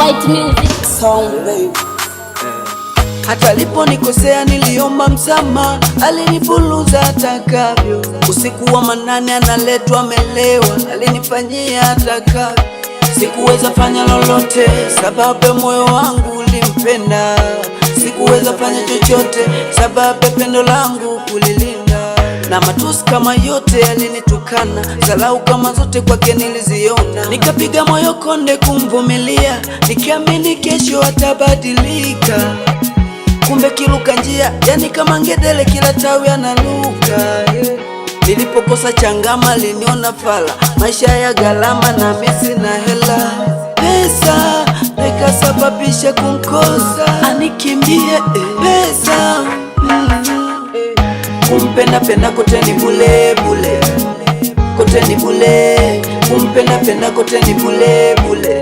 White music song baby. Hata lipo nikosea niliomba msamaha, alinifuluza atakavyo. Usiku wa manane analetwa amelewa, alinifanyia atakavyo. Sikuweza fanya lolote sababu moyo wangu ulimpenda. Sikuweza fanya chochote sababu pendo langu kulilinda. Na matusi kama yote alinitukana, salau kama zote kwake niliziona. Nikapiga moyo konde kumvumilia, nikiamini kesho atabadilika. Kumbe kiluka njia, yani kama ngedele kila tawi analuka. Nilipokosa changama liniona fala, maisha ya galama na mesi na hela. Pesa nikasababisha kumkosa, anikimbie pesa. Kumpenda penda kote ni bule bule, kote ni bule. Kumpenda penda kote ni bule bule,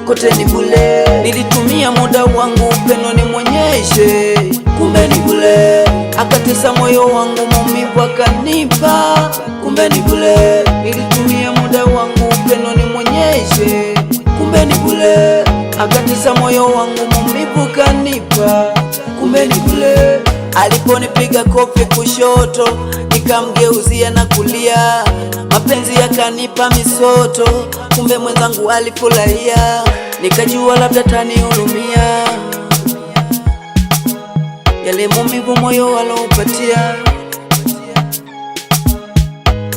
kote ni bule. Nilitumia muda wangu upendo ni mwonyeshe, kumbe ni bule. Akatesa moyo wangu maumivu akanipa, kumbe ni bule. Nilitumia muda wangu upendo ni mwonyeshe, kumbe ni bule. Akatesa moyo wangu maumivu kanipa, kumbe ni bule. Aliponipiga kofi kushoto, nikamgeuzia na kulia, mapenzi yakanipa misoto, kumbe mwenzangu alifurahia. Nikajua labda tanihurumia, yale maumivu moyo aloupatia.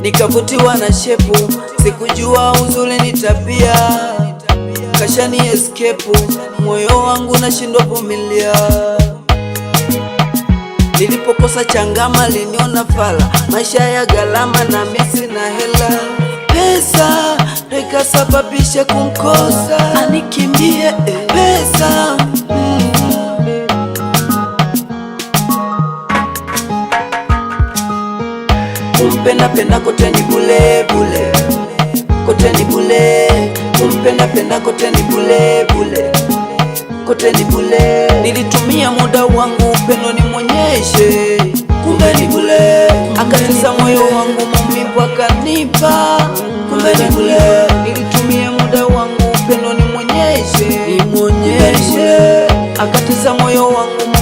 Nikavutiwa na shepu, sikujua uzuri ni tabia. Kashani escape, moyo wangu nashindwa vumilia. Nilipokosa changama liniona fala, maisha ya galama na mesi na hela. Pesa nikasababisha kumkosa, anikimbie pesa. Kumpenda penda kote ni bule bule, kote ni bule. Kumpenda penda kote ni bule bule, kote ni bule. Nilitumia muda wangu upendo ni mwonyeshe, kumbe ni bule. Akatesa moyo wangu maumivu akanipa, kumbe ni bule. Nilitumia muda wangu upendo ni mwonyeshe, kumbe ni bule. Akatesa moyo wangu